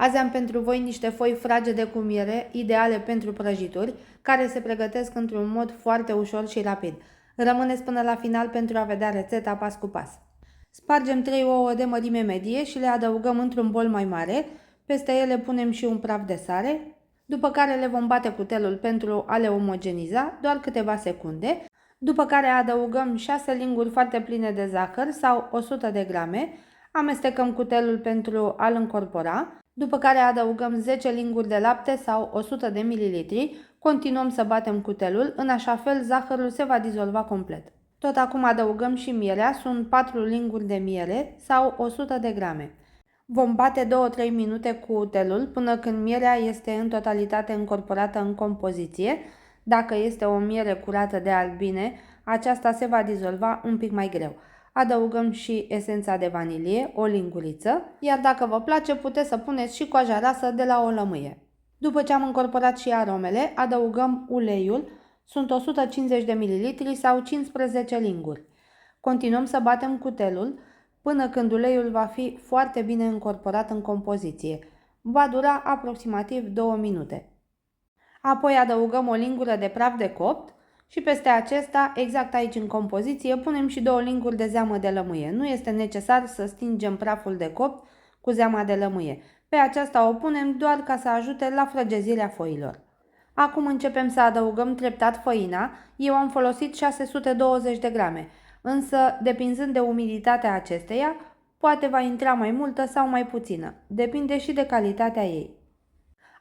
Azi am pentru voi niște foi fragede cu miere, ideale pentru prăjituri, care se pregătesc într-un mod foarte ușor și rapid. Rămâneți până la final pentru a vedea rețeta pas cu pas. Spargem 3 ouă de mărime medie și le adăugăm într-un bol mai mare. Peste ele punem și un praf de sare, după care le vom bate cu telul pentru a le omogeniza, doar câteva secunde, după care adăugăm 6 linguri foarte pline de zahăr sau 100 de grame, amestecăm cu telul pentru a-l încorpora, după care adăugăm 10 linguri de lapte sau 100 de mililitri, continuăm să batem cu telul, în așa fel zahărul se va dizolva complet. Tot acum adăugăm și mierea, sunt 4 linguri de miere sau 100 de grame. Vom bate 2-3 minute cu telul până când mierea este în totalitate încorporată în compoziție. Dacă este o miere curată de albine, aceasta se va dizolva un pic mai greu. Adăugăm și esența de vanilie, o linguriță, iar dacă vă place puteți să puneți și coaja rasă de la o lămâie. După ce am încorporat și aromele, adăugăm uleiul, sunt 150 de ml sau 15 linguri. Continuăm să batem cu telul până când uleiul va fi foarte bine încorporat în compoziție. Va dura aproximativ 2 minute. Apoi adăugăm o lingură de praf de copt și peste acesta, exact aici în compoziție, punem și 2 linguri de zeamă de lămâie. Nu este necesar să stingem praful de copt cu zeama de lămâie. Pe aceasta o punem doar ca să ajute la frăgezirea foilor. Acum începem să adăugăm treptat făina. Eu am folosit 620 de grame, însă, depinzând de umiditatea acesteia, poate va intra mai multă sau mai puțină. Depinde și de calitatea ei.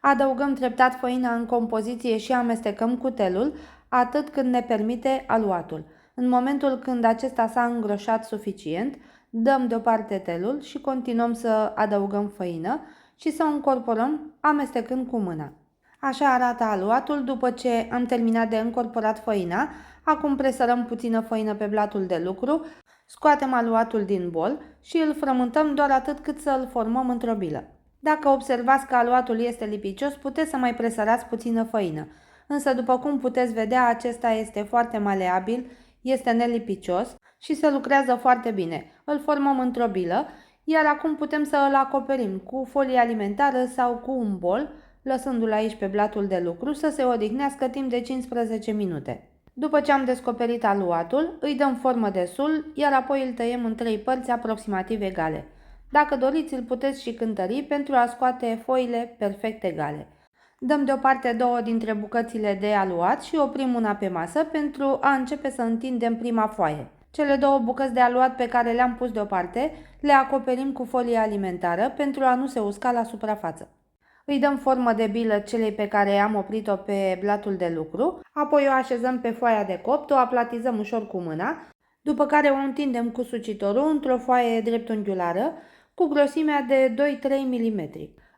Adăugăm treptat făina în compoziție și amestecăm cu telul atât cât ne permite aluatul. În momentul când acesta s-a îngroșat suficient, dăm deoparte telul și continuăm să adăugăm făină și să o încorporăm amestecând cu mâna. Așa arată aluatul după ce am terminat de încorporat făina. Acum presărăm puțină făină pe blatul de lucru, scoatem aluatul din bol și îl frământăm doar atât cât să îl formăm într-o bilă. Dacă observați că aluatul este lipicios, puteți să mai presărați puțină făină. Însă, după cum puteți vedea, acesta este foarte maleabil, este nelipicios și se lucrează foarte bine. Îl formăm într-o bilă, iar acum putem să îl acoperim cu folie alimentară sau cu un bol, lăsându-l aici pe blatul de lucru să se odihnească timp de 15 minute. După ce am descoperit aluatul, îi dăm formă de sul, iar apoi îl tăiem în 3 părți aproximativ egale. Dacă doriți, îl puteți și cântări pentru a scoate foile perfect egale. Dăm deoparte 2 dintre bucățile de aluat și oprim una pe masă pentru a începe să întindem prima foaie. Cele 2 bucăți de aluat pe care le-am pus deoparte le acoperim cu folie alimentară pentru a nu se usca la suprafață. Îi dăm formă de bilă celei pe care am oprit-o pe blatul de lucru, apoi o așezăm pe foaia de copt, o aplatizăm ușor cu mâna, după care o întindem cu sucitorul într-o foaie dreptunghiulară cu grosimea de 2-3 mm.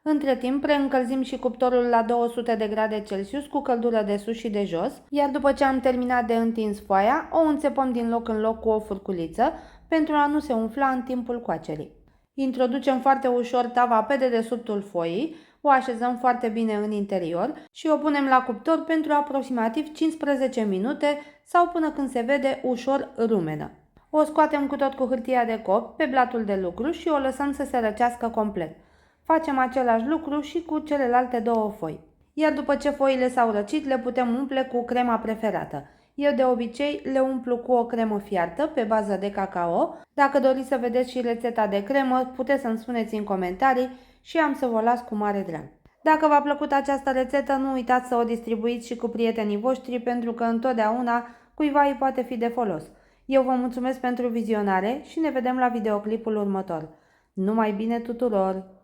Între timp, preîncălzim și cuptorul la 200 de grade Celsius cu căldură de sus și de jos, iar după ce am terminat de întins foaia, o înțepăm din loc în loc cu o furculiță pentru a nu se umfla în timpul coacerii. Introducem foarte ușor tava pe dedesubtul foii, o așezăm foarte bine în interior și o punem la cuptor pentru aproximativ 15 minute sau până când se vede ușor rumenă. O scoatem cu tot cu hârtia de copt pe blatul de lucru și o lăsăm să se răcească complet. Facem același lucru și cu celelalte 2 foi. Iar după ce foile s-au răcit, le putem umple cu crema preferată. Eu de obicei le umplu cu o cremă fiartă pe bază de cacao. Dacă doriți să vedeți și rețeta de cremă, puteți să-mi spuneți în comentarii și am să vă las cu mare drag. Dacă v-a plăcut această rețetă, nu uitați să o distribuiți și cu prietenii voștri, pentru că întotdeauna cuiva îi poate fi de folos. Eu vă mulțumesc pentru vizionare și ne vedem la videoclipul următor. Numai bine tuturor!